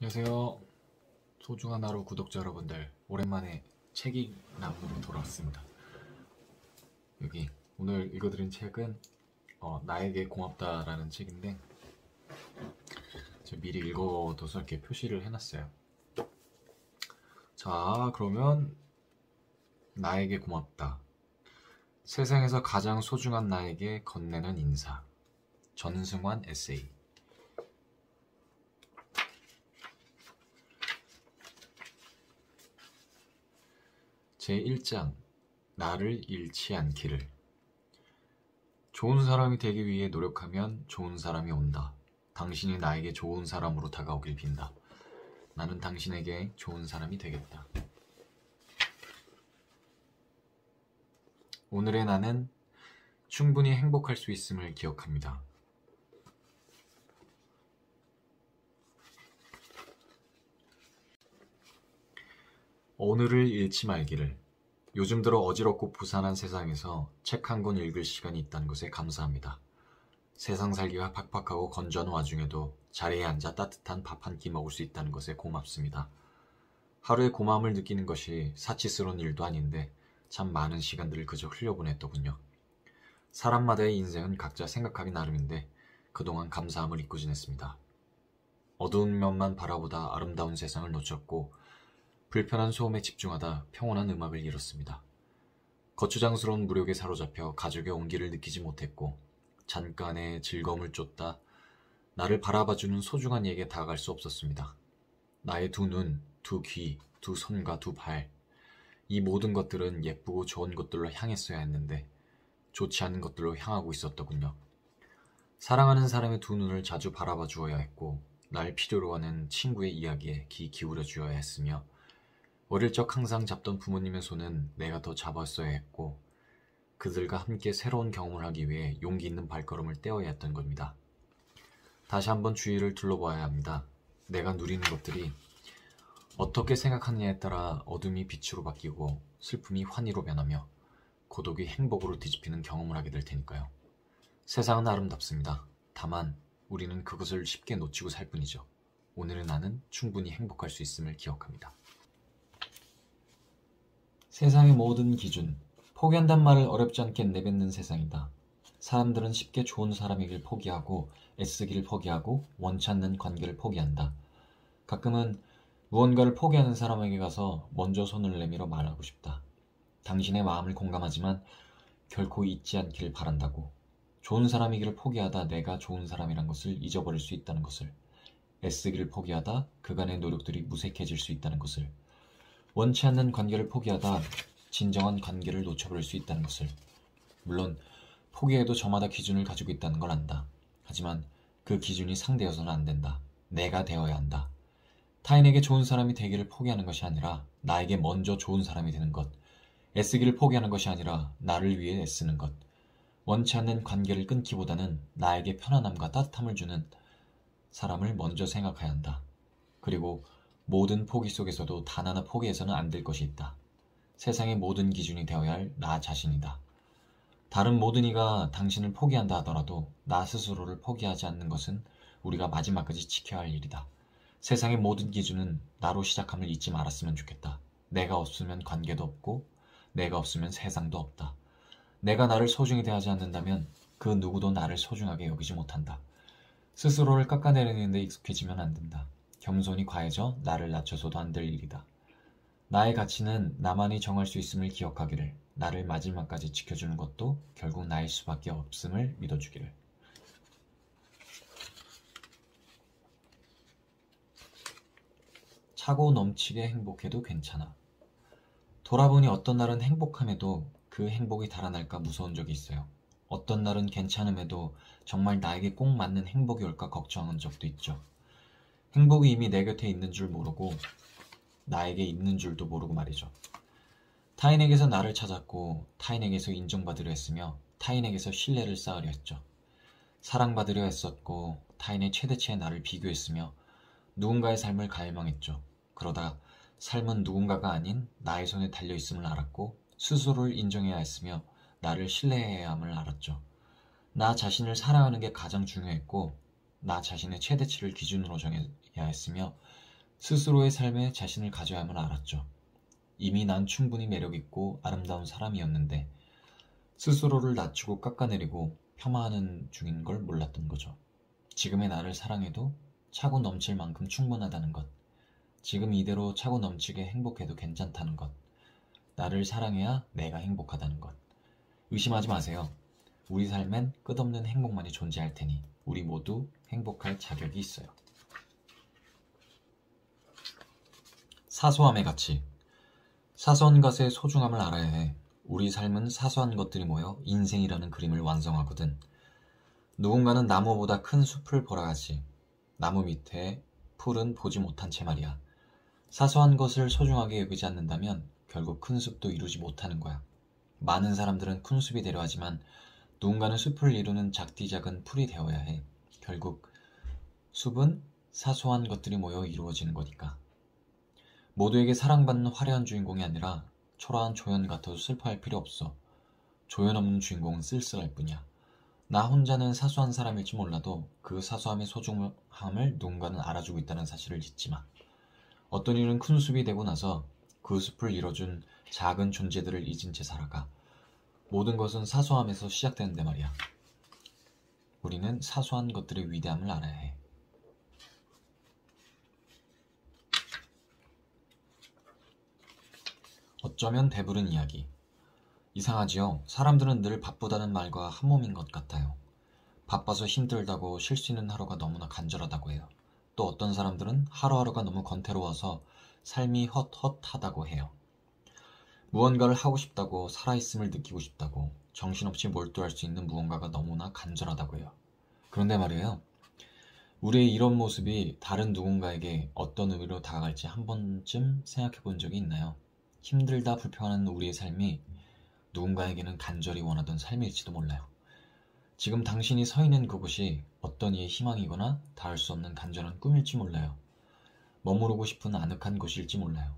안녕하세요. 소중한 하루 구독자 여러분들, 오랜만에 책이 나무로 돌아왔습니다. 여기 오늘 읽어드린 책은 나에게 고맙다라는 책인데 제가 미리 읽어둬서 이렇게 표시를 해놨어요. 자, 그러면 나에게 고맙다. 세상에서 가장 소중한 나에게 건네는 인사. 전승환 에세이. 제1장 나를 잃지 않기를. 좋은 사람이 되기 위해 노력하면 좋은 사람이 온다. 당신이 나에게 좋은 사람으로 다가오길 빈다. 나는 당신에게 좋은 사람이 되겠다. 오늘의 나는 충분히 행복할 수 있음을 기억합니다. 오늘을 잃지 말기를. 요즘 들어 어지럽고 부산한 세상에서 책 한 권 읽을 시간이 있다는 것에 감사합니다. 세상 살기가 팍팍하고 건조한 와중에도 자리에 앉아 따뜻한 밥 한 끼 먹을 수 있다는 것에 고맙습니다. 하루에 고마움을 느끼는 것이 사치스러운 일도 아닌데 참 많은 시간들을 그저 흘려보냈더군요. 사람마다의 인생은 각자 생각하기 나름인데 그동안 감사함을 잊고 지냈습니다. 어두운 면만 바라보다 아름다운 세상을 놓쳤고 불편한 소음에 집중하다 평온한 음악을 잃었습니다. 거추장스러운 무력에 사로잡혀 가족의 온기를 느끼지 못했고 잠깐의 즐거움을 쫓다 나를 바라봐주는 소중한 이에게 다가갈 수 없었습니다. 나의 두 눈, 두 귀, 두 손과 두 발, 이 모든 것들은 예쁘고 좋은 것들로 향했어야 했는데 좋지 않은 것들로 향하고 있었더군요. 사랑하는 사람의 두 눈을 자주 바라봐 주어야 했고 날 필요로 하는 친구의 이야기에 귀 기울여 주어야 했으며 어릴 적 항상 잡던 부모님의 손은 내가 더 잡았어야 했고 그들과 함께 새로운 경험을 하기 위해 용기 있는 발걸음을 떼어야 했던 겁니다. 다시 한번 주위를 둘러봐야 합니다. 내가 누리는 것들이 어떻게 생각하느냐에 따라 어둠이 빛으로 바뀌고 슬픔이 환희로 변하며 고독이 행복으로 뒤집히는 경험을 하게 될 테니까요. 세상은 아름답습니다. 다만 우리는 그것을 쉽게 놓치고 살 뿐이죠. 오늘의 나는 충분히 행복할 수 있음을 기억합니다. 세상의 모든 기준, 포기한단 말을 어렵지 않게 내뱉는 세상이다. 사람들은 쉽게 좋은 사람이길 포기하고 애쓰기를 포기하고 원치 않는 관계를 포기한다. 가끔은 무언가를 포기하는 사람에게 가서 먼저 손을 내밀어 말하고 싶다. 당신의 마음을 공감하지만 결코 잊지 않기를 바란다고. 좋은 사람이기를 포기하다 내가 좋은 사람이란 것을 잊어버릴 수 있다는 것을. 애쓰기를 포기하다 그간의 노력들이 무색해질 수 있다는 것을. 원치 않는 관계를 포기하다 진정한 관계를 놓쳐버릴 수 있다는 것을. 물론 포기해도 저마다 기준을 가지고 있다는 걸 안다. 하지만 그 기준이 상대여서는 안 된다. 내가 되어야 한다. 타인에게 좋은 사람이 되기를 포기하는 것이 아니라 나에게 먼저 좋은 사람이 되는 것. 애쓰기를 포기하는 것이 아니라 나를 위해 애쓰는 것. 원치 않는 관계를 끊기보다는 나에게 편안함과 따뜻함을 주는 사람을 먼저 생각해야 한다. 그리고 모든 포기 속에서도 단 하나 포기해서는 안 될 것이 있다. 세상의 모든 기준이 되어야 할 나 자신이다. 다른 모든 이가 당신을 포기한다 하더라도 나 스스로를 포기하지 않는 것은 우리가 마지막까지 지켜야 할 일이다. 세상의 모든 기준은 나로 시작함을 잊지 말았으면 좋겠다. 내가 없으면 관계도 없고 내가 없으면 세상도 없다. 내가 나를 소중히 대하지 않는다면 그 누구도 나를 소중하게 여기지 못한다. 스스로를 깎아내리는 데 익숙해지면 안 된다. 겸손이 과해져 나를 낮춰서도 안 될 일이다. 나의 가치는 나만이 정할 수 있음을 기억하기를. 나를 마지막까지 지켜주는 것도 결국 나일 수밖에 없음을 믿어주기를. 차고 넘치게 행복해도 괜찮아. 돌아보니 어떤 날은 행복함에도 그 행복이 달아날까 무서운 적이 있어요. 어떤 날은 괜찮음에도 정말 나에게 꼭 맞는 행복이 올까 걱정한 적도 있죠. 행복이 이미 내 곁에 있는 줄 모르고 나에게 있는 줄도 모르고 말이죠. 타인에게서 나를 찾았고 타인에게서 인정받으려 했으며 타인에게서 신뢰를 쌓으려 했죠. 사랑받으려 했었고 타인의 최대치의 나를 비교했으며 누군가의 삶을 갈망했죠. 그러다 삶은 누군가가 아닌 나의 손에 달려있음을 알았고 스스로를 인정해야 했으며 나를 신뢰해야 함을 알았죠. 나 자신을 사랑하는 게 가장 중요했고 나 자신의 최대치를 기준으로 정해야 했으며 스스로의 삶에 자신을 가져야만 알았죠. 이미 난 충분히 매력있고 아름다운 사람이었는데 스스로를 낮추고 깎아내리고 폄하하는 중인 걸 몰랐던 거죠. 지금의 나를 사랑해도 차고 넘칠 만큼 충분하다는 것. 지금 이대로 차고 넘치게 행복해도 괜찮다는 것. 나를 사랑해야 내가 행복하다는 것. 의심하지 마세요. 우리 삶엔 끝없는 행복만이 존재할 테니 우리 모두 행복할 자격이 있어요. 사소함의 가치. 사소한 것의 소중함을 알아야 해. 우리 삶은 사소한 것들이 모여 인생이라는 그림을 완성하거든. 누군가는 나무보다 큰 숲을 보라 하지. 나무 밑에 풀은 보지 못한 채 말이야. 사소한 것을 소중하게 여기지 않는다면 결국 큰 숲도 이루지 못하는 거야. 많은 사람들은 큰 숲이 되려 하지만 누군가는 숲을 이루는 작디 작은 풀이 되어야 해. 결국 숲은 사소한 것들이 모여 이루어지는 거니까. 모두에게 사랑받는 화려한 주인공이 아니라 초라한 조연 같아도 슬퍼할 필요 없어. 조연 없는 주인공은 쓸쓸할 뿐이야. 나 혼자는 사소한 사람일지 몰라도 그 사소함의 소중함을 누군가는 알아주고 있다는 사실을 잊지 마. 어떤 일은 큰 숲이 되고 나서 그 숲을 이뤄준 작은 존재들을 잊은 채 살아가. 모든 것은 사소함에서 시작되는데 말이야. 우리는 사소한 것들의 위대함을 알아야 해. 어쩌면 배부른 이야기. 이상하지요? 사람들은 늘 바쁘다는 말과 한 몸인 것 같아요. 바빠서 힘들다고 쉴 수 있는 하루가 너무나 간절하다고 해요. 또 어떤 사람들은 하루하루가 너무 권태로워서 삶이 헛헛하다고 해요. 무언가를 하고 싶다고, 살아있음을 느끼고 싶다고, 정신없이 몰두할 수 있는 무언가가 너무나 간절하다고 해요. 그런데 말이에요. 우리의 이런 모습이 다른 누군가에게 어떤 의미로 다가갈지 한 번쯤 생각해 본 적이 있나요? 힘들다 불평하는 우리의 삶이 누군가에게는 간절히 원하던 삶일지도 몰라요. 지금 당신이 서 있는 그곳이 어떤 이의 희망이거나 닿을 수 없는 간절한 꿈일지 몰라요. 머무르고 싶은 아늑한 곳일지 몰라요.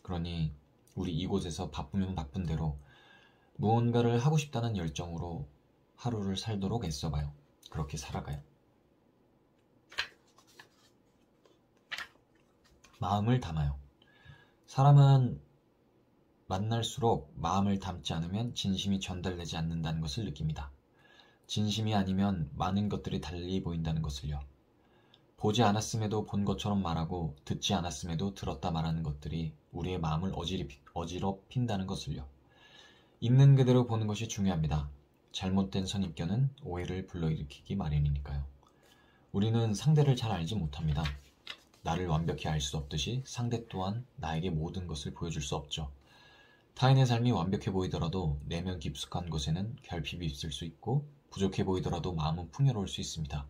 그러니 우리 이곳에서 바쁘면 바쁜 대로 무언가를 하고 싶다는 열정으로 하루를 살도록 애써봐요. 그렇게 살아가요. 마음을 담아요. 사람은 만날수록 마음을 담지 않으면 진심이 전달되지 않는다는 것을 느낍니다. 진심이 아니면 많은 것들이 달리 보인다는 것을요. 보지 않았음에도 본 것처럼 말하고 듣지 않았음에도 들었다 말하는 것들이 우리의 마음을 어지럽힌다는 것을요. 있는 그대로 보는 것이 중요합니다. 잘못된 선입견은 오해를 불러일으키기 마련이니까요. 우리는 상대를 잘 알지 못합니다. 나를 완벽히 알 수 없듯이 상대 또한 나에게 모든 것을 보여줄 수 없죠. 타인의 삶이 완벽해 보이더라도 내면 깊숙한 곳에는 결핍이 있을 수 있고 부족해 보이더라도 마음은 풍요로울 수 있습니다.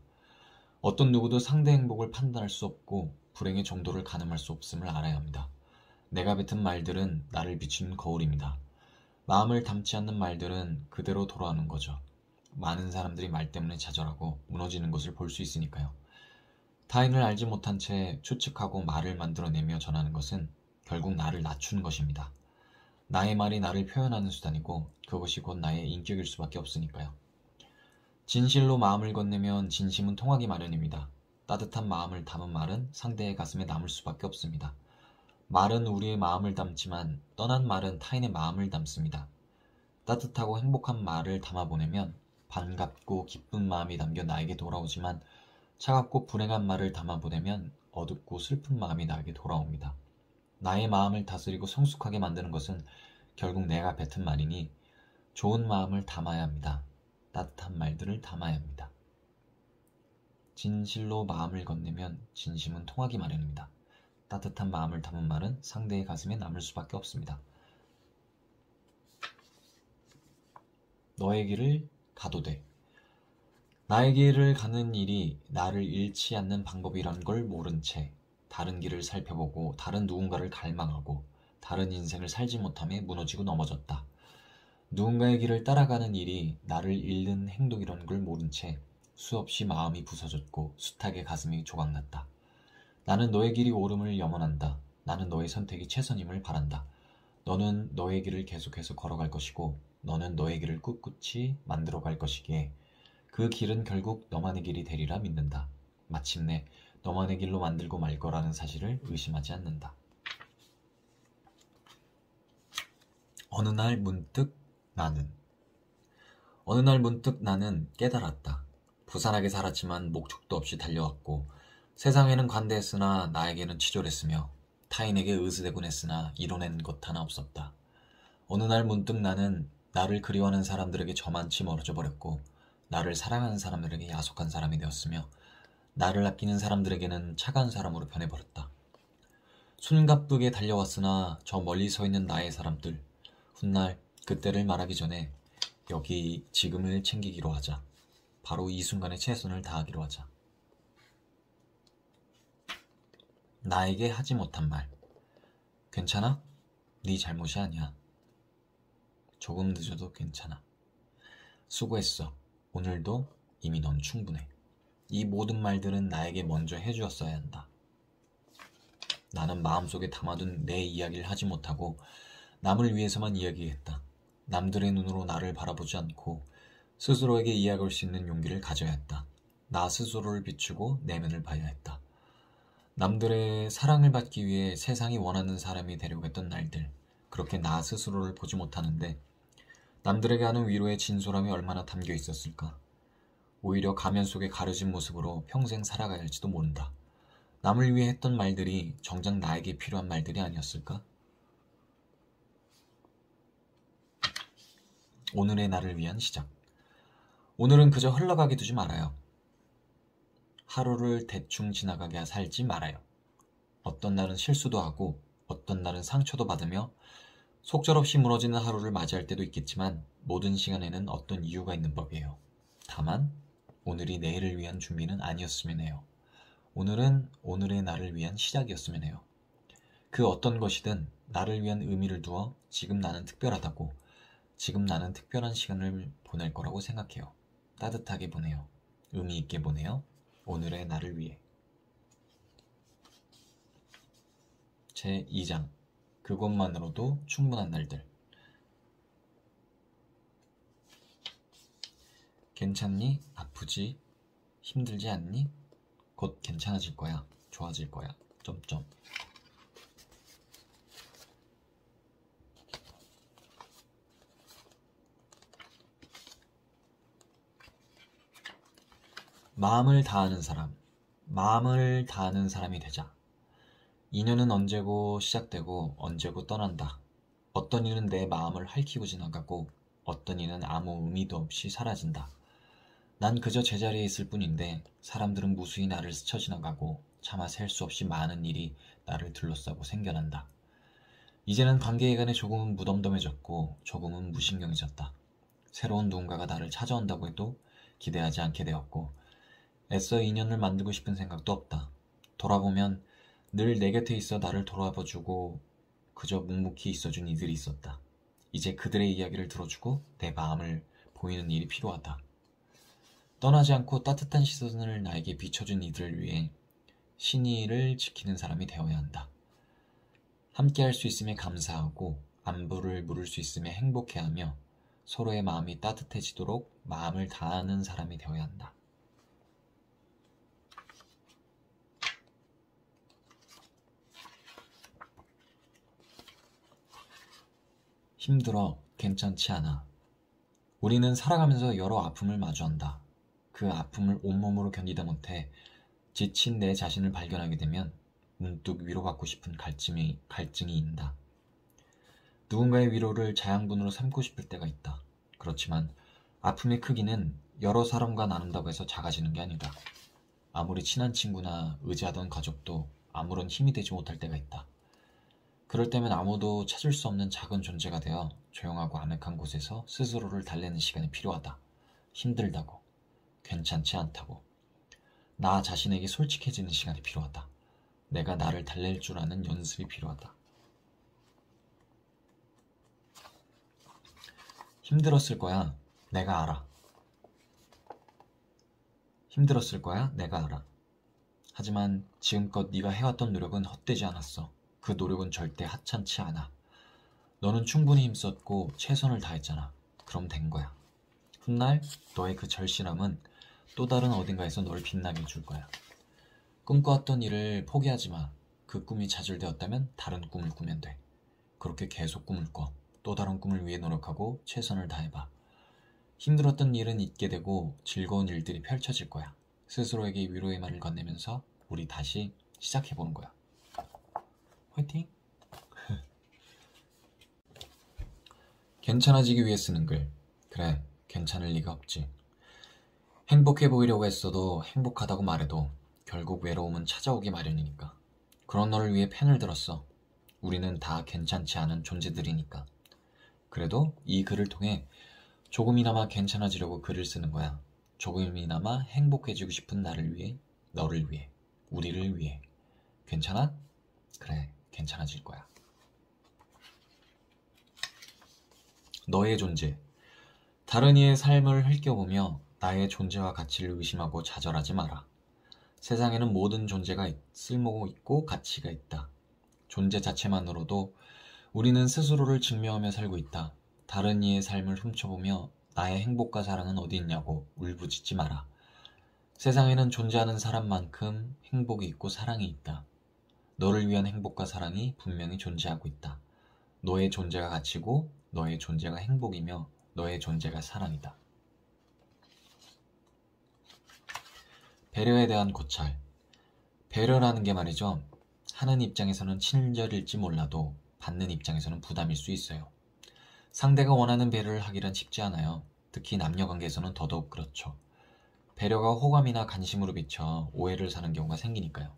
어떤 누구도 상대 행복을 판단할 수 없고 불행의 정도를 가늠할 수 없음을 알아야 합니다. 내가 뱉은 말들은 나를 비추는 거울입니다. 마음을 담지 않는 말들은 그대로 돌아오는 거죠. 많은 사람들이 말 때문에 좌절하고 무너지는 것을 볼 수 있으니까요. 타인을 알지 못한 채 추측하고 말을 만들어내며 전하는 것은 결국 나를 낮추는 것입니다. 나의 말이 나를 표현하는 수단이고 그것이 곧 나의 인격일 수밖에 없으니까요. 진실로 마음을 건네면 진심은 통하기 마련입니다. 따뜻한 마음을 담은 말은 상대의 가슴에 남을 수밖에 없습니다. 말은 우리의 마음을 담지만 떠난 말은 타인의 마음을 담습니다. 따뜻하고 행복한 말을 담아보내면 반갑고 기쁜 마음이 담겨 나에게 돌아오지만 차갑고 불행한 말을 담아보내면 어둡고 슬픈 마음이 나에게 돌아옵니다. 나의 마음을 다스리고 성숙하게 만드는 것은 결국 내가 뱉은 말이니 좋은 마음을 담아야 합니다. 따뜻한 말들을 담아야 합니다. 진실로 마음을 건네면 진심은 통하기 마련입니다. 따뜻한 마음을 담은 말은 상대의 가슴에 남을 수밖에 없습니다. 너의 길을 가도 돼. 나의 길을 가는 일이 나를 잃지 않는 방법이란 걸 모른 채 다른 길을 살펴보고 다른 누군가를 갈망하고 다른 인생을 살지 못함에 무너지고 넘어졌다. 누군가의 길을 따라가는 일이 나를 잃는 행동이라는 걸 모른 채 수없이 마음이 부서졌고 숱하게 가슴이 조각났다. 나는 너의 길이 옳음을 염원한다. 나는 너의 선택이 최선임을 바란다. 너는 너의 길을 계속해서 걸어갈 것이고 너는 너의 길을 꿋꿋이 만들어갈 것이기에 그 길은 결국 너만의 길이 되리라 믿는다. 마침내 너만의 길로 만들고 말 거라는 사실을 의심하지 않는다. 어느 날 문득 나는 깨달았다. 부산하게 살았지만 목적도 없이 달려왔고 세상에는 관대했으나 나에게는 치졸했으며 타인에게 의지되곤 했으나 이뤄낸 것 하나 없었다. 어느 날 문득 나는 나를 그리워하는 사람들에게 저만치 멀어져 버렸고 나를 사랑하는 사람들에게 야속한 사람이 되었으며 나를 아끼는 사람들에게는 차가운 사람으로 변해버렸다. 숨가쁘게 달려왔으나 저 멀리 서 있는 나의 사람들, 훗날 그때를 말하기 전에 여기 지금을 챙기기로 하자. 바로 이 순간에 최선을 다하기로 하자. 나에게 하지 못한 말. 괜찮아? 네 잘못이 아니야. 조금 늦어도 괜찮아. 수고했어. 오늘도 이미 넌 충분해. 이 모든 말들은 나에게 먼저 해주었어야 한다. 나는 마음속에 담아둔 내 이야기를 하지 못하고 남을 위해서만 이야기했다. 남들의 눈으로 나를 바라보지 않고 스스로에게 이야기할 수 있는 용기를 가져야 했다. 나 스스로를 비추고 내면을 봐야 했다. 남들의 사랑을 받기 위해 세상이 원하는 사람이 되려고 했던 날들, 그렇게 나 스스로를 보지 못하는데 남들에게 하는 위로의 진솔함이 얼마나 담겨 있었을까. 오히려 가면 속에 가려진 모습으로 평생 살아가야 할지도 모른다. 남을 위해 했던 말들이 정작 나에게 필요한 말들이 아니었을까? 오늘의 나를 위한 시작. 오늘은 그저 흘러가게 두지 말아요. 하루를 대충 지나가게 살지 말아요. 어떤 날은 실수도 하고 어떤 날은 상처도 받으며 속절없이 무너지는 하루를 맞이할 때도 있겠지만 모든 시간에는 어떤 이유가 있는 법이에요. 다만 오늘이 내일을 위한 준비는 아니었으면 해요. 오늘은 오늘의 나를 위한 시작이었으면 해요. 그 어떤 것이든 나를 위한 의미를 두어 지금 나는 특별하다고, 지금 나는 특별한 시간을 보낼 거라고 생각해요. 따뜻하게 보내요. 의미 있게 보내요. 오늘의 나를 위해. 제2장. 그것만으로도 충분한 날들. 괜찮니? 아프지? 힘들지 않니? 곧 괜찮아질 거야. 좋아질 거야. 점점. 마음을 다하는 사람이 되자. 인연은 언제고 시작되고 언제고 떠난다. 어떤 일은 내 마음을 핥히고 지나가고 어떤 일은 아무 의미도 없이 사라진다. 난 그저 제자리에 있을 뿐인데 사람들은 무수히 나를 스쳐 지나가고 차마 셀 수 없이 많은 일이 나를 둘러싸고 생겨난다. 이제는 관계에 조금은 무덤덤해졌고 조금은 무신경해졌다. 새로운 누군가가 나를 찾아온다고 해도 기대하지 않게 되었고 애써 인연을 만들고 싶은 생각도 없다. 돌아보면 늘 내 곁에 있어 나를 돌아봐주고 그저 묵묵히 있어준 이들이 있었다. 이제 그들의 이야기를 들어주고 내 마음을 보이는 일이 필요하다. 떠나지 않고 따뜻한 시선을 나에게 비춰준 이들을 위해 신의를 지키는 사람이 되어야 한다. 함께할 수 있음에 감사하고 안부를 물을 수 있음에 행복해하며 서로의 마음이 따뜻해지도록 마음을 다하는 사람이 되어야 한다. 힘들어, 괜찮지 않아. 우리는 살아가면서 여러 아픔을 마주한다. 그 아픔을 온몸으로 견디다 못해 지친 내 자신을 발견하게 되면 문득 위로받고 싶은 갈증이 있다. 누군가의 위로를 자양분으로 삼고 싶을 때가 있다. 그렇지만 아픔의 크기는 여러 사람과 나눈다고 해서 작아지는 게 아니다. 아무리 친한 친구나 의지하던 가족도 아무런 힘이 되지 못할 때가 있다. 그럴 때면 아무도 찾을 수 없는 작은 존재가 되어 조용하고 아늑한 곳에서 스스로를 달래는 시간이 필요하다. 힘들다고, 괜찮지 않다고, 나 자신에게 솔직해지는 시간이 필요하다. 내가 나를 달랠 줄 아는 연습이 필요하다. 힘들었을 거야, 내가 알아. 힘들었을 거야, 내가 알아. 하지만 지금껏 네가 해왔던 노력은 헛되지 않았어. 그 노력은 절대 하찮지 않아. 너는 충분히 힘썼고 최선을 다했잖아. 그럼 된 거야. 훗날 너의 그 절실함은 또 다른 어딘가에서 너를 빛나게 해줄 거야. 꿈꿔왔던 일을 포기하지 마. 그 꿈이 좌절되었다면 다른 꿈을 꾸면 돼. 그렇게 계속 꿈을 꿔. 또 다른 꿈을 위해 노력하고 최선을 다해봐. 힘들었던 일은 잊게 되고 즐거운 일들이 펼쳐질 거야. 스스로에게 위로의 말을 건네면서 우리 다시 시작해보는 거야. 화이팅! 괜찮아지기 위해 쓰는 글. 그래, 괜찮을 리가 없지. 행복해 보이려고 했어도 행복하다고 말해도 결국 외로움은 찾아오기 마련이니까. 그런 너를 위해 펜을 들었어. 우리는 다 괜찮지 않은 존재들이니까. 그래도 이 글을 통해 조금이나마 괜찮아지려고 글을 쓰는 거야. 조금이나마 행복해지고 싶은 나를 위해, 너를 위해, 우리를 위해. 괜찮아? 그래, 괜찮아질 거야. 너의 존재. 다른 이의 삶을 흘겨보며 나의 존재와 가치를 의심하고 좌절하지 마라. 세상에는 모든 존재가 쓸모 있고 가치가 있다. 존재 자체만으로도 우리는 스스로를 증명하며 살고 있다. 다른 이의 삶을 훔쳐보며 나의 행복과 사랑은 어디 있냐고 울부짖지 마라. 세상에는 존재하는 사람만큼 행복이 있고 사랑이 있다. 너를 위한 행복과 사랑이 분명히 존재하고 있다. 너의 존재가 가치고 너의 존재가 행복이며 너의 존재가 사랑이다. 배려에 대한 고찰. 배려라는 게 말이죠. 하는 입장에서는 친절일지 몰라도 받는 입장에서는 부담일 수 있어요. 상대가 원하는 배려를 하기란 쉽지 않아요. 특히 남녀관계에서는 더더욱 그렇죠. 배려가 호감이나 관심으로 비쳐 오해를 사는 경우가 생기니까요.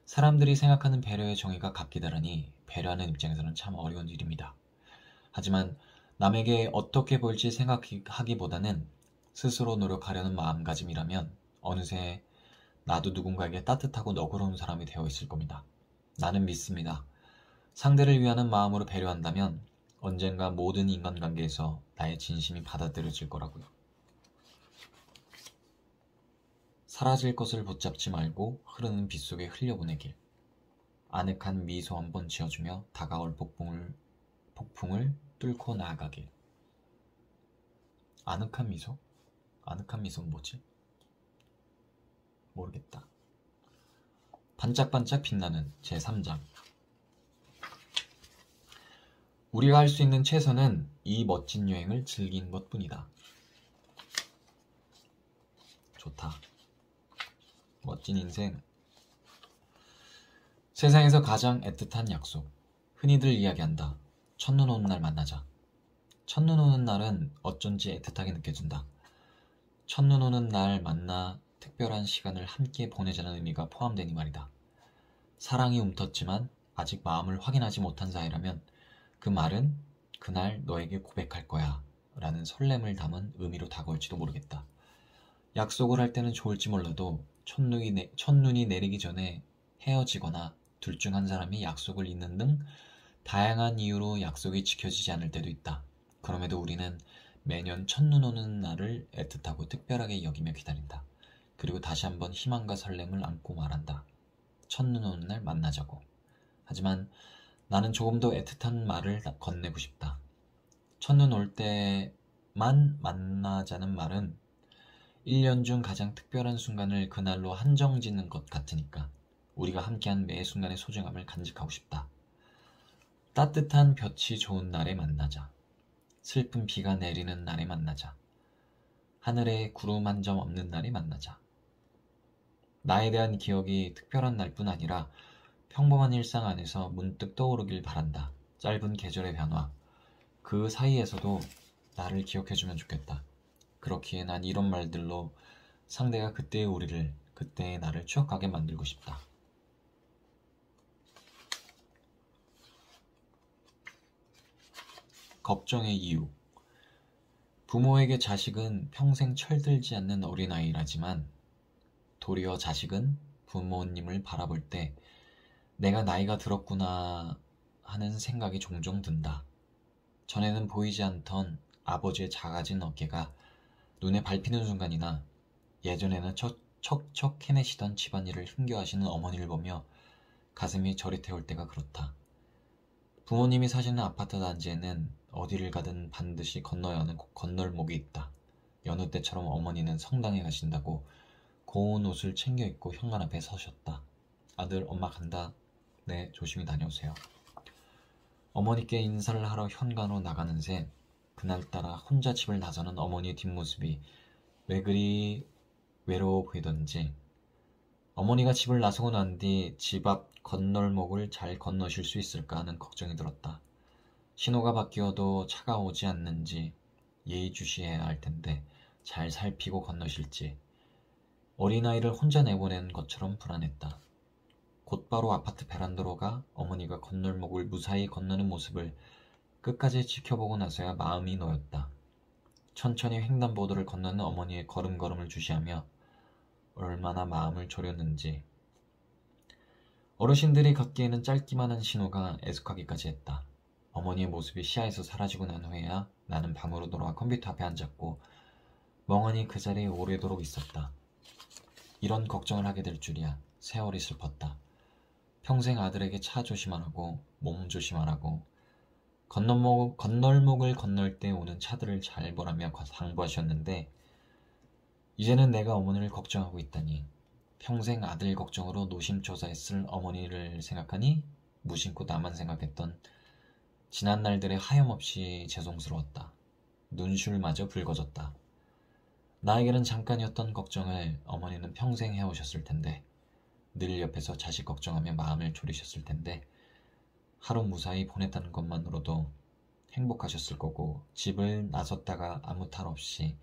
사람들이 생각하는 배려의 정의가 각기다르니 배려하는 입장에서는 참 어려운 일입니다. 하지만 남에게 어떻게 보일지 생각하기보다는 스스로 노력하려는 마음가짐이라면 어느새 나도 누군가에게 따뜻하고 너그러운 사람이 되어 있을 겁니다. 나는 믿습니다. 상대를 위하는 마음으로 배려한다면 언젠가 모든 인간관계에서 나의 진심이 받아들여질 거라고요. 사라질 것을 붙잡지 말고 흐르는 빗속에 흘려보내길. 아늑한 미소 한번 지어주며 다가올 폭풍을 뚫고 나아가길. 아늑한 미소? 아늑한 미소는 뭐지? 모르겠다. 반짝반짝 빛나는 제3장. 우리가 할 수 있는 최선은 이 멋진 여행을 즐기는 것뿐이다. 좋다. 멋진 인생. 세상에서 가장 애틋한 약속. 흔히들 이야기한다. 첫눈 오는 날 만나자. 첫눈 오는 날은 어쩐지 애틋하게 느껴진다. 첫눈 오는 날 만나 특별한 시간을 함께 보내자는 의미가 포함되니 말이다. 사랑이 움텄지만 아직 마음을 확인하지 못한 사이라면 그 말은 그날 너에게 고백할 거야 라는 설렘을 담은 의미로 다가올지도 모르겠다. 약속을 할 때는 좋을지 몰라도 첫눈이 내리기 전에 헤어지거나 둘 중 한 사람이 약속을 잊는 등 다양한 이유로 약속이 지켜지지 않을 때도 있다. 그럼에도 우리는 매년 첫눈 오는 날을 애틋하고 특별하게 여기며 기다린다. 그리고 다시 한번 희망과 설렘을 안고 말한다. 첫눈 오는 날 만나자고. 하지만 나는 조금 더 애틋한 말을 건네고 싶다. 첫눈 올 때만 만나자는 말은 1년 중 가장 특별한 순간을 그날로 한정짓는 것 같으니까 우리가 함께한 매 순간의 소중함을 간직하고 싶다. 따뜻한 볕이 좋은 날에 만나자. 슬픈 비가 내리는 날에 만나자. 하늘에 구름 한 점 없는 날에 만나자. 나에 대한 기억이 특별한 날뿐 아니라 평범한 일상 안에서 문득 떠오르길 바란다. 짧은 계절의 변화. 그 사이에서도 나를 기억해주면 좋겠다. 그렇기에 난 이런 말들로 상대가 그때의 우리를, 그때의 나를 추억하게 만들고 싶다. 걱정의 이유. 부모에게 자식은 평생 철들지 않는 어린아이라지만 도리어 자식은 부모님을 바라볼 때 내가 나이가 들었구나 하는 생각이 종종 든다. 전에는 보이지 않던 아버지의 작아진 어깨가 눈에 밟히는 순간이나 예전에는 척척 해내시던 집안일을 힘겨워하시는 어머니를 보며 가슴이 저리 태울 때가 그렇다. 부모님이 사시는 아파트 단지에는 어디를 가든 반드시 건너야 하는 건널목이 있다. 여느 때처럼 어머니는 성당에 가신다고 고운 옷을 챙겨 입고 현관 앞에 서셨다. 아들, 엄마 간다. 네, 조심히 다녀오세요. 어머니께 인사를 하러 현관으로 나가는 새 그날따라 혼자 집을 나서는 어머니의 뒷모습이 왜 그리 외로워 보이던지 어머니가 집을 나서고 난 뒤 집 앞 건널목을 잘 건너실 수 있을까 하는 걱정이 들었다. 신호가 바뀌어도 차가 오지 않는지 예의주시해야 할 텐데 잘 살피고 건너실지 어린아이를 혼자 내보낸 것처럼 불안했다. 곧바로 아파트 베란다로 가 어머니가 건널목을 무사히 건너는 모습을 끝까지 지켜보고 나서야 마음이 놓였다. 천천히 횡단보도를 건너는 어머니의 걸음걸음을 주시하며 얼마나 마음을 졸였는지. 어르신들이 걷기에는 짧기만 한 신호가 애숙하기까지 했다. 어머니의 모습이 시야에서 사라지고 난 후에야 나는 방으로 돌아와 컴퓨터 앞에 앉았고 멍하니 그 자리에 오래도록 있었다. 이런 걱정을 하게 될 줄이야. 세월이 슬펐다. 평생 아들에게 차 조심하라고, 몸 조심하라고, 건널목을 건널 때 오는 차들을 잘 보라며 당부하셨는데 이제는 내가 어머니를 걱정하고 있다니. 평생 아들 걱정으로 노심초사했을 어머니를 생각하니 무심코 나만 생각했던 지난 날들의 하염없이 죄송스러웠다. 눈술마저 붉어졌다. 나에게는 잠깐이었던 걱정을 어머니는 평생 해오셨을 텐데 늘 옆에서 자식 걱정하며 마음을 졸이셨을 텐데 하루 무사히 보냈다는 것만으로도 행복하셨을 거고 집을 나섰다가 아무 탈 없이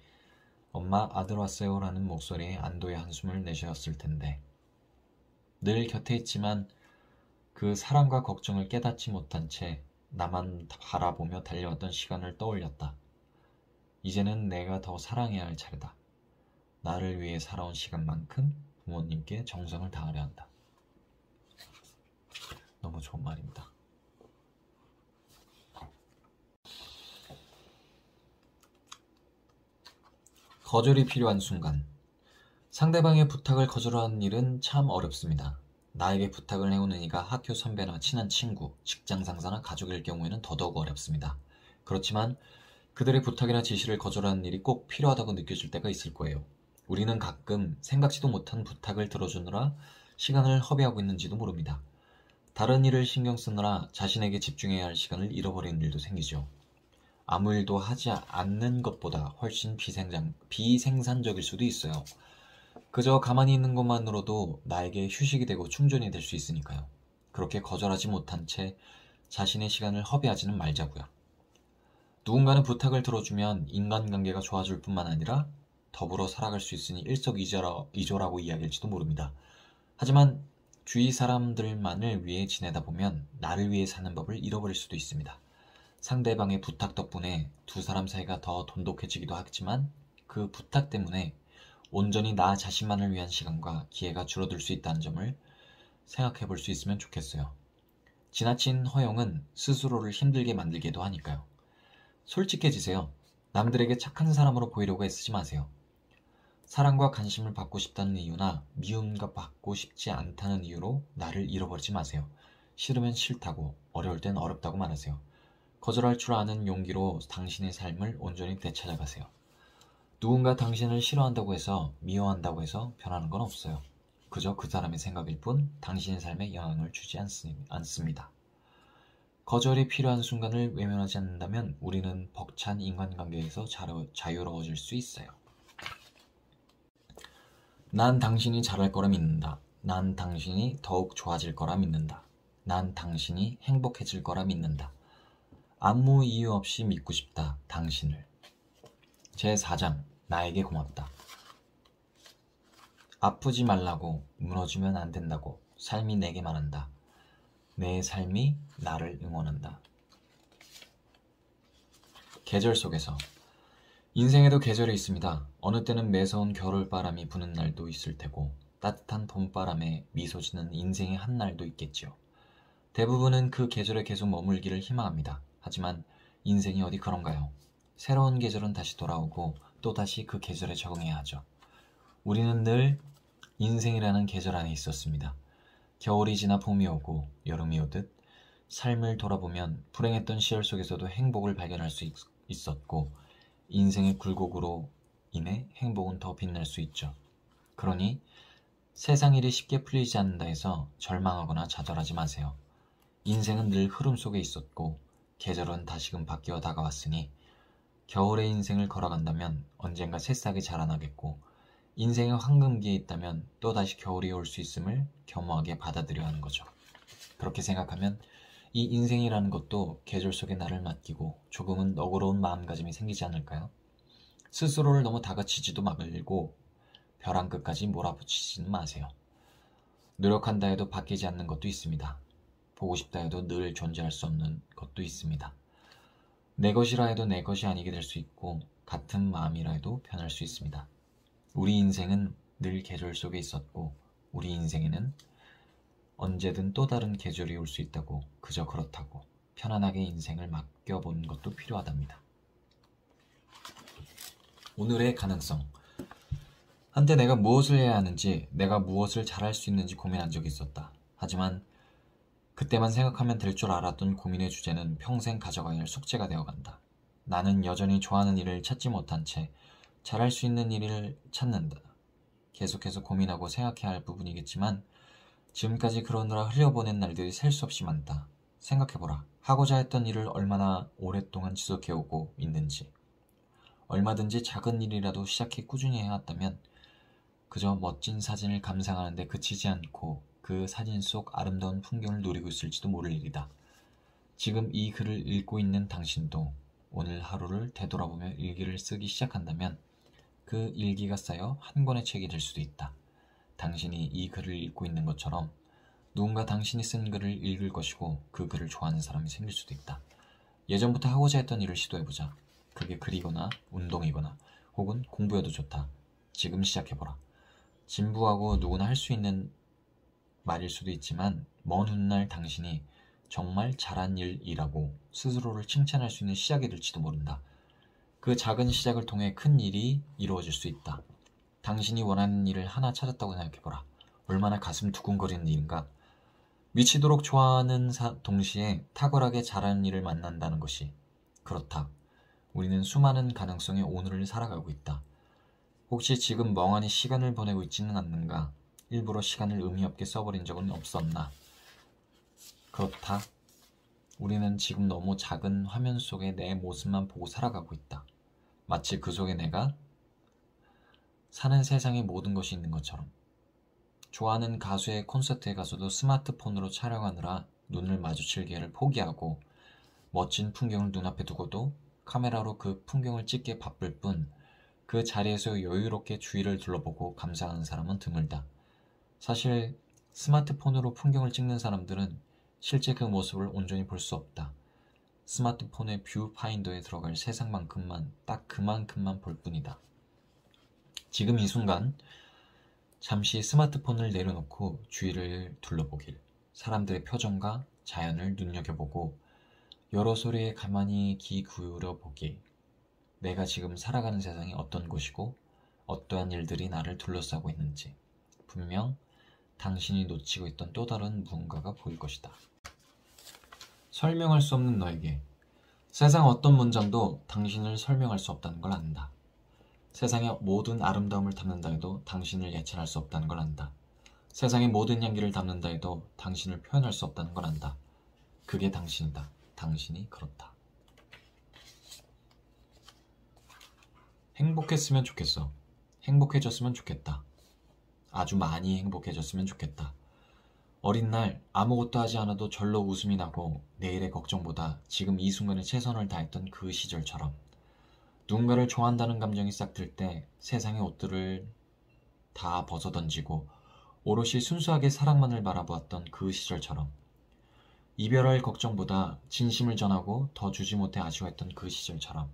엄마 아들 왔어요 라는 목소리에 안도의 한숨을 내쉬었을 텐데 늘 곁에 있지만 그 사랑과 걱정을 깨닫지 못한 채 나만 바라보며 달려왔던 시간을 떠올렸다. 이제는 내가 더 사랑해야 할 차례다. 나를 위해 살아온 시간만큼 부모님께 정성을 다하려 한다. 너무 좋은 말입니다. 거절이 필요한 순간. 상대방의 부탁을 거절하는 일은 참 어렵습니다. 나에게 부탁을 해오는 이가 학교 선배나 친한 친구, 직장 상사나 가족일 경우에는 더더욱 어렵습니다. 그렇지만 그들의 부탁이나 지시를 거절하는 일이 꼭 필요하다고 느껴질 때가 있을 거예요. 우리는 가끔 생각지도 못한 부탁을 들어주느라 시간을 허비하고 있는지도 모릅니다. 다른 일을 신경 쓰느라 자신에게 집중해야 할 시간을 잃어버리는 일도 생기죠. 아무 일도 하지 않는 것보다 훨씬 비생산적일 수도 있어요. 그저 가만히 있는 것만으로도 나에게 휴식이 되고 충전이 될 수 있으니까요. 그렇게 거절하지 못한 채 자신의 시간을 허비하지는 말자고요. 누군가는 부탁을 들어주면 인간관계가 좋아질 뿐만 아니라 더불어 살아갈 수 있으니 일석이조라고 이야기할지도 모릅니다. 하지만 주위 사람들만을 위해 지내다 보면 나를 위해 사는 법을 잃어버릴 수도 있습니다. 상대방의 부탁 덕분에 두 사람 사이가 더 돈독해지기도 하지만 그 부탁 때문에 온전히 나 자신만을 위한 시간과 기회가 줄어들 수 있다는 점을 생각해 볼 수 있으면 좋겠어요. 지나친 허용은 스스로를 힘들게 만들기도 하니까요. 솔직해지세요. 남들에게 착한 사람으로 보이려고 애쓰지 마세요. 사랑과 관심을 받고 싶다는 이유나 미움과 받고 싶지 않다는 이유로 나를 잃어버리지 마세요. 싫으면 싫다고, 어려울 땐 어렵다고 말하세요. 거절할 줄 아는 용기로 당신의 삶을 온전히 되찾아가세요. 누군가 당신을 싫어한다고 해서, 미워한다고 해서 변하는 건 없어요. 그저 그 사람의 생각일 뿐 당신의 삶에 영향을 주지 않습니다. 거절이 필요한 순간을 외면하지 않는다면 우리는 벅찬 인간관계에서 자유로워질 수 있어요. 난 당신이 잘할 거라 믿는다. 난 당신이 더욱 좋아질 거라 믿는다. 난 당신이 행복해질 거라 믿는다. 아무 이유 없이 믿고 싶다. 당신을. 제4장 나에게 고맙다. 아프지 말라고, 무너지면 안 된다고 삶이 내게 말한다. 내 삶이 나를 응원한다. 계절 속에서. 인생에도 계절이 있습니다. 어느 때는 매서운 겨울바람이 부는 날도 있을 테고 따뜻한 봄바람에 미소 짓는 인생의 한 날도 있겠지요. 대부분은 그 계절에 계속 머물기를 희망합니다. 하지만 인생이 어디 그런가요? 새로운 계절은 다시 돌아오고 또다시 그 계절에 적응해야 하죠. 우리는 늘 인생이라는 계절 안에 있었습니다. 겨울이 지나 봄이 오고 여름이 오듯 삶을 돌아보면 불행했던 시절 속에서도 행복을 발견할 수 있었고 인생의 굴곡으로 인해 행복은 더 빛날 수 있죠. 그러니 세상 일이 쉽게 풀리지 않는다 해서 절망하거나 좌절하지 마세요. 인생은 늘 흐름 속에 있었고 계절은 다시금 바뀌어 다가왔으니 겨울의 인생을 걸어간다면 언젠가 새싹이 자라나겠고 인생의 황금기에 있다면 또다시 겨울이 올 수 있음을 겸허하게 받아들여야 하는 거죠. 그렇게 생각하면 이 인생이라는 것도 계절 속에 나를 맡기고 조금은 너그러운 마음가짐이 생기지 않을까요? 스스로를 너무 다그치지도 말고 벼랑 끝까지 몰아붙이지는 마세요. 노력한다 해도 바뀌지 않는 것도 있습니다. 보고 싶다 해도 늘 존재할 수 없는 것도 있습니다. 내 것이라 해도 내 것이 아니게 될 수 있고 같은 마음이라 해도 변할 수 있습니다. 우리 인생은 늘 계절 속에 있었고 우리 인생에는 언제든 또 다른 계절이 올 수 있다고 그저 그렇다고 편안하게 인생을 맡겨보는 것도 필요하답니다. 오늘의 가능성. 한때 내가 무엇을 해야 하는지 내가 무엇을 잘할 수 있는지 고민한 적이 있었다. 하지만 그때만 생각하면 될 줄 알았던 고민의 주제는 평생 가져가야 할 숙제가 되어간다. 나는 여전히 좋아하는 일을 찾지 못한 채 잘할 수 있는 일을 찾는다. 계속해서 고민하고 생각해야 할 부분이겠지만 지금까지 그러느라 흘려보낸 날들이 셀 수 없이 많다. 생각해보라. 하고자 했던 일을 얼마나 오랫동안 지속해오고 있는지. 얼마든지 작은 일이라도 시작해 꾸준히 해왔다면 그저 멋진 사진을 감상하는 데 그치지 않고 그 사진 속 아름다운 풍경을 누리고 있을지도 모를 일이다. 지금 이 글을 읽고 있는 당신도 오늘 하루를 되돌아보며 일기를 쓰기 시작한다면 그 일기가 쌓여 한 권의 책이 될 수도 있다. 당신이 이 글을 읽고 있는 것처럼 누군가 당신이 쓴 글을 읽을 것이고 그 글을 좋아하는 사람이 생길 수도 있다. 예전부터 하고자 했던 일을 시도해보자. 그게 글이거나 운동이거나 혹은 공부여도 좋다. 지금 시작해보라. 진부하고 누구나 할 수 있는 말일 수도 있지만 먼 훗날 당신이 정말 잘한 일이라고 스스로를 칭찬할 수 있는 시작이 될지도 모른다. 그 작은 시작을 통해 큰 일이 이루어질 수 있다. 당신이 원하는 일을 하나 찾았다고 생각해보라. 얼마나 가슴 두근거리는 일인가. 미치도록 좋아하는 동시에 탁월하게 잘하는 일을 만난다는 것이. 그렇다. 우리는 수많은 가능성의 오늘을 살아가고 있다. 혹시 지금 멍하니 시간을 보내고 있지는 않는가? 일부러 시간을 의미 없게 써버린 적은 없었나? 그렇다. 우리는 지금 너무 작은 화면 속에 내 모습만 보고 살아가고 있다. 마치 그 속에 내가 사는 세상의 모든 것이 있는 것처럼. 좋아하는 가수의 콘서트에 가서도 스마트폰으로 촬영하느라 눈을 마주칠 기회를 포기하고 멋진 풍경을 눈앞에 두고도 카메라로 그 풍경을 찍기에 바쁠 뿐 그 자리에서 여유롭게 주위를 둘러보고 감상하는 사람은 드물다. 사실 스마트폰으로 풍경을 찍는 사람들은 실제 그 모습을 온전히 볼 수 없다. 스마트폰의 뷰 파인더에 들어갈 세상만큼만 딱 그만큼만 볼 뿐이다. 지금 이 순간 잠시 스마트폰을 내려놓고 주위를 둘러보길, 사람들의 표정과 자연을 눈여겨보고 여러 소리에 가만히 귀 기울여 보길, 내가 지금 살아가는 세상이 어떤 곳이고 어떠한 일들이 나를 둘러싸고 있는지 분명 당신이 놓치고 있던 또 다른 무언가가 보일 것이다. 설명할 수 없는 너에게. 세상 어떤 문장도 당신을 설명할 수 없다는 걸 안다. 세상의 모든 아름다움을 담는다 해도 당신을 예찬할 수 없다는 걸 안다. 세상의 모든 향기를 담는다 해도 당신을 표현할 수 없다는 걸 안다. 그게 당신이다. 당신이 그렇다. 행복했으면 좋겠어. 행복해졌으면 좋겠다. 아주 많이 행복해졌으면 좋겠다. 어린 날 아무것도 하지 않아도 절로 웃음이 나고 내일의 걱정보다 지금 이 순간에 최선을 다했던 그 시절처럼, 누군가를 좋아한다는 감정이 싹 들 때 세상의 옷들을 다 벗어던지고 오롯이 순수하게 사랑만을 바라보았던 그 시절처럼, 이별할 걱정보다 진심을 전하고 더 주지 못해 아쉬워했던 그 시절처럼,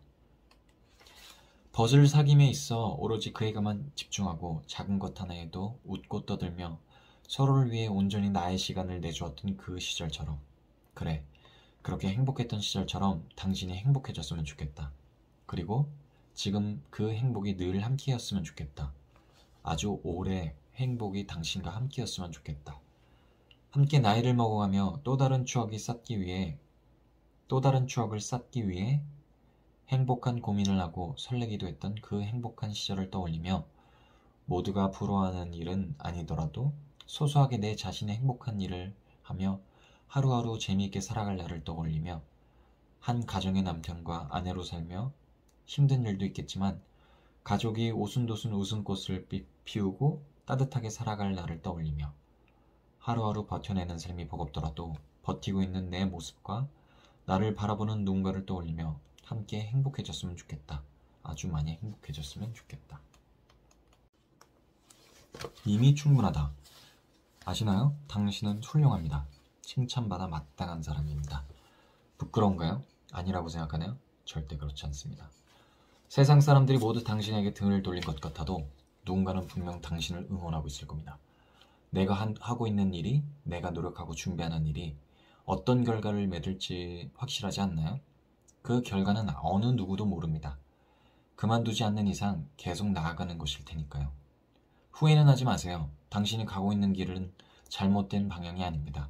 벗을 사귐에 있어 오로지 그에게만 집중하고 작은 것 하나에도 웃고 떠들며 서로를 위해 온전히 나의 시간을 내주었던 그 시절처럼, 그래, 그렇게 행복했던 시절처럼 당신이 행복해졌으면 좋겠다. 그리고 지금 그 행복이 늘 함께였으면 좋겠다. 아주 오래 행복이 당신과 함께였으면 좋겠다. 함께 나이를 먹어가며 또 다른 추억을 쌓기 위해 행복한 고민을 하고 설레기도 했던 그 행복한 시절을 떠올리며 모두가 부러워하는 일은 아니더라도 소소하게 내 자신의 행복한 일을 하며 하루하루 재미있게 살아갈 날을 떠올리며 한 가정의 남편과 아내로 살며 힘든 일도 있겠지만 가족이 오순도순 웃음꽃을 피우고 따뜻하게 살아갈 날을 떠올리며 하루하루 버텨내는 삶이 버겁더라도 버티고 있는 내 모습과 나를 바라보는 누군가를 떠올리며 함께 행복해졌으면 좋겠다. 아주 많이 행복해졌으면 좋겠다. 이미 충분하다. 아시나요? 당신은 훌륭합니다. 칭찬받아 마땅한 사람입니다. 부끄러운가요? 아니라고 생각하나요? 절대 그렇지 않습니다. 세상 사람들이 모두 당신에게 등을 돌린 것 같아도 누군가는 분명 당신을 응원하고 있을 겁니다. 내가 하고 있는 일이, 내가 노력하고 준비하는 일이 어떤 결과를 맺을지 확실하지 않나요? 그 결과는 어느 누구도 모릅니다. 그만두지 않는 이상 계속 나아가는 것일 테니까요. 후회는 하지 마세요. 당신이 가고 있는 길은 잘못된 방향이 아닙니다.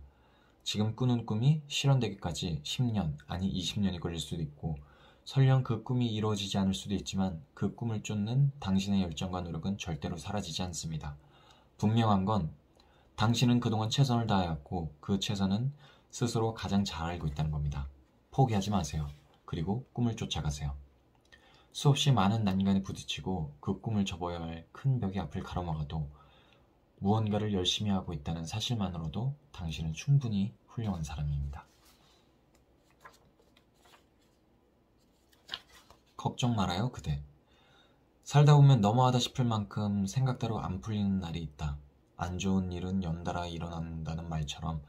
지금 꾸는 꿈이 실현되기까지 10년, 아니 20년이 걸릴 수도 있고 설령 그 꿈이 이루어지지 않을 수도 있지만 그 꿈을 쫓는 당신의 열정과 노력은 절대로 사라지지 않습니다. 분명한 건 당신은 그동안 최선을 다해왔고 그 최선은 스스로 가장 잘 알고 있다는 겁니다. 포기하지 마세요. 그리고 꿈을 쫓아가세요. 수없이 많은 난간에 부딪히고 그 꿈을 접어야 할 큰 벽이 앞을 가로막아도 무언가를 열심히 하고 있다는 사실만으로도 당신은 충분히 훌륭한 사람입니다. 걱정 말아요, 그대. 살다 보면 너무하다 싶을 만큼 생각대로 안 풀리는 날이 있다. 안 좋은 일은 연달아 일어난다는 말처럼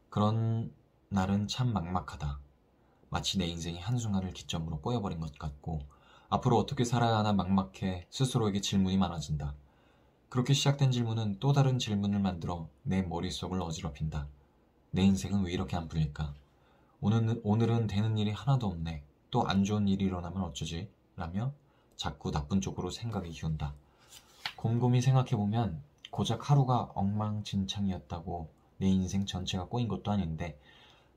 그런 날은 참 막막하다. 마치 내 인생이 한순간을 기점으로 꼬여버린 것 같고 앞으로 어떻게 살아야 하나 막막해 스스로에게 질문이 많아진다. 그렇게 시작된 질문은 또 다른 질문을 만들어 내 머릿속을 어지럽힌다. 내 인생은 왜 이렇게 안 풀릴까? 오늘은 되는 일이 하나도 없네. 또 안 좋은 일이 일어나면 어쩌지? 라며 자꾸 나쁜 쪽으로 생각이 기운다. 곰곰이 생각해보면 고작 하루가 엉망진창이었다고 내 인생 전체가 꼬인 것도 아닌데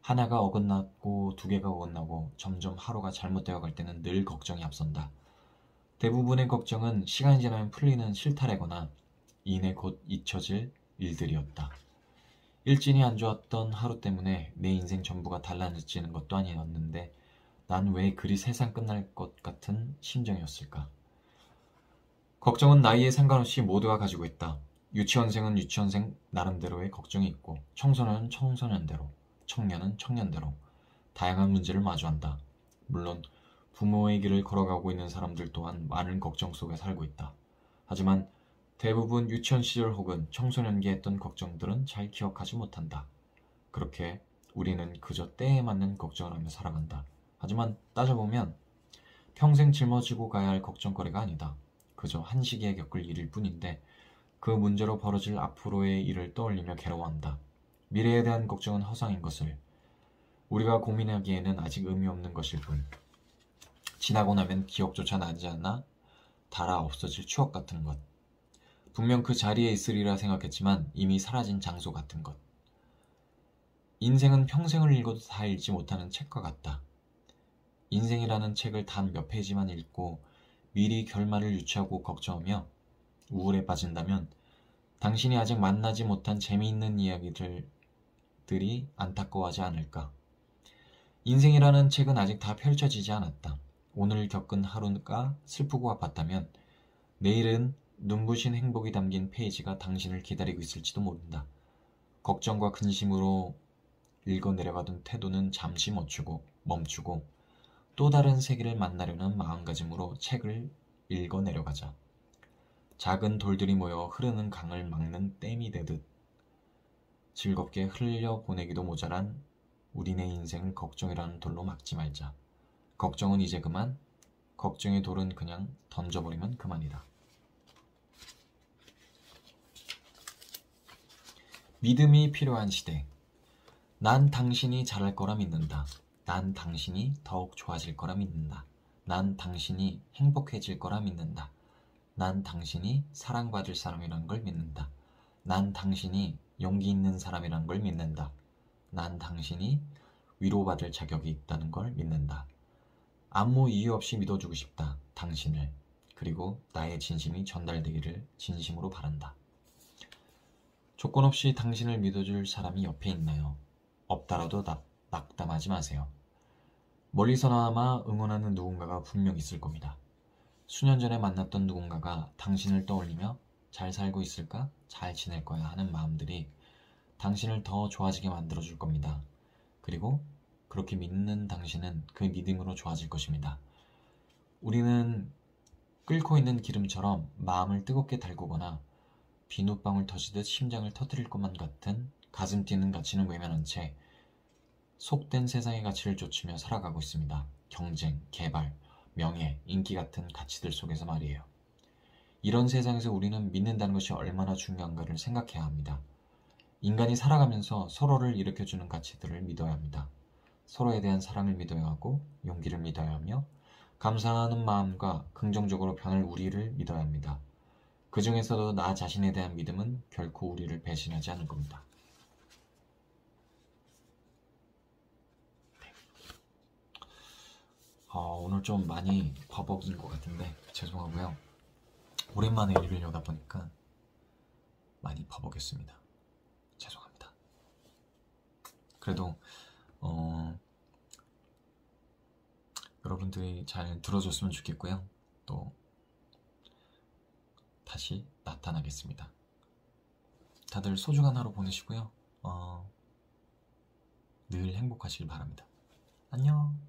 하나가 어긋나고 두 개가 어긋나고 점점 하루가 잘못되어 갈 때는 늘 걱정이 앞선다. 대부분의 걱정은 시간이 지나면 풀리는 실타래거나 이내 곧 잊혀질 일들이었다. 일진이 안 좋았던 하루 때문에 내 인생 전부가 달라지는 것도 아니었는데 난 왜 그리 세상 끝날 것 같은 심정이었을까? 걱정은 나이에 상관없이 모두가 가지고 있다. 유치원생은 유치원생 나름대로의 걱정이 있고 청소년은 청소년대로, 청년은 청년대로 다양한 문제를 마주한다. 물론 부모의 길을 걸어가고 있는 사람들 또한 많은 걱정 속에 살고 있다. 하지만 대부분 유치원 시절 혹은 청소년기에 했던 걱정들은 잘 기억하지 못한다. 그렇게 우리는 그저 때에 맞는 걱정을 하며 살아간다. 하지만 따져보면 평생 짊어지고 가야 할 걱정거리가 아니다. 그저 한 시기에 겪을 일일 뿐인데 그 문제로 벌어질 앞으로의 일을 떠올리며 괴로워한다. 미래에 대한 걱정은 허상인 것을 우리가 고민하기에는 아직 의미 없는 것일 뿐. 지나고 나면 기억조차 나지 않아 닳아 없어질 추억 같은 것. 분명 그 자리에 있으리라 생각했지만 이미 사라진 장소 같은 것. 인생은 평생을 읽어도 다 읽지 못하는 책과 같다. 인생이라는 책을 단 몇 페이지만 읽고 미리 결말을 유추하고 걱정하며 우울에 빠진다면 당신이 아직 만나지 못한 재미있는 이야기들이 안타까워하지 않을까. 인생이라는 책은 아직 다 펼쳐지지 않았다. 오늘 겪은 하루가 슬프고 아팠다면 내일은 눈부신 행복이 담긴 페이지가 당신을 기다리고 있을지도 모른다. 걱정과 근심으로 읽어내려가던 태도는 잠시 멈추고 또 다른 세계를 만나려는 마음가짐으로 책을 읽어내려가자. 작은 돌들이 모여 흐르는 강을 막는 댐이 되듯 즐겁게 흘려보내기도 모자란 우리네 인생을 걱정이라는 돌로 막지 말자. 걱정은 이제 그만, 걱정의 돌은 그냥 던져버리면 그만이다. 믿음이 필요한 시대. 난 당신이 잘할 거라 믿는다. 난 당신이 더욱 좋아질 거라 믿는다. 난 당신이 행복해질 거라 믿는다. 난 당신이 사랑받을 사람이라는 걸 믿는다. 난 당신이 용기 있는 사람이라는 걸 믿는다. 난 당신이 위로받을 자격이 있다는 걸 믿는다. 아무 이유 없이 믿어주고 싶다. 당신을. 그리고 나의 진심이 전달되기를 진심으로 바란다. 조건 없이 당신을 믿어줄 사람이 옆에 있나요? 없다라도 낙담하지 마세요. 멀리서나마 응원하는 누군가가 분명 있을 겁니다. 수년 전에 만났던 누군가가 당신을 떠올리며 잘 살고 있을까? 잘 지낼 거야 하는 마음들이 당신을 더 좋아지게 만들어줄 겁니다. 그리고 그렇게 믿는 당신은 그 믿음으로 좋아질 것입니다. 우리는 끓고 있는 기름처럼 마음을 뜨겁게 달구거나 비눗방울 터지듯 심장을 터뜨릴 것만 같은 가슴 뛰는 가치는 외면한 채 속된 세상의 가치를 쫓으며 살아가고 있습니다. 경쟁, 개발, 명예, 인기 같은 가치들 속에서 말이에요. 이런 세상에서 우리는 믿는다는 것이 얼마나 중요한가를 생각해야 합니다. 인간이 살아가면서 서로를 일으켜주는 가치들을 믿어야 합니다. 서로에 대한 사랑을 믿어야 하고 용기를 믿어야 하며 감사하는 마음과 긍정적으로 변할 우리를 믿어야 합니다. 그 중에서도 나 자신에 대한 믿음은 결코 우리를 배신하지 않을 겁니다. 오늘 좀 많이 버벅인 것 같은데 죄송하고요. 오랜만에 읽으려다 보니까 많이 버벅였습니다. 죄송합니다. 그래도 여러분들이 잘 들어줬으면 좋겠고요. 또 다시 나타나겠습니다. 다들 소중한 하루 보내시고요. 늘 행복하시길 바랍니다. 안녕.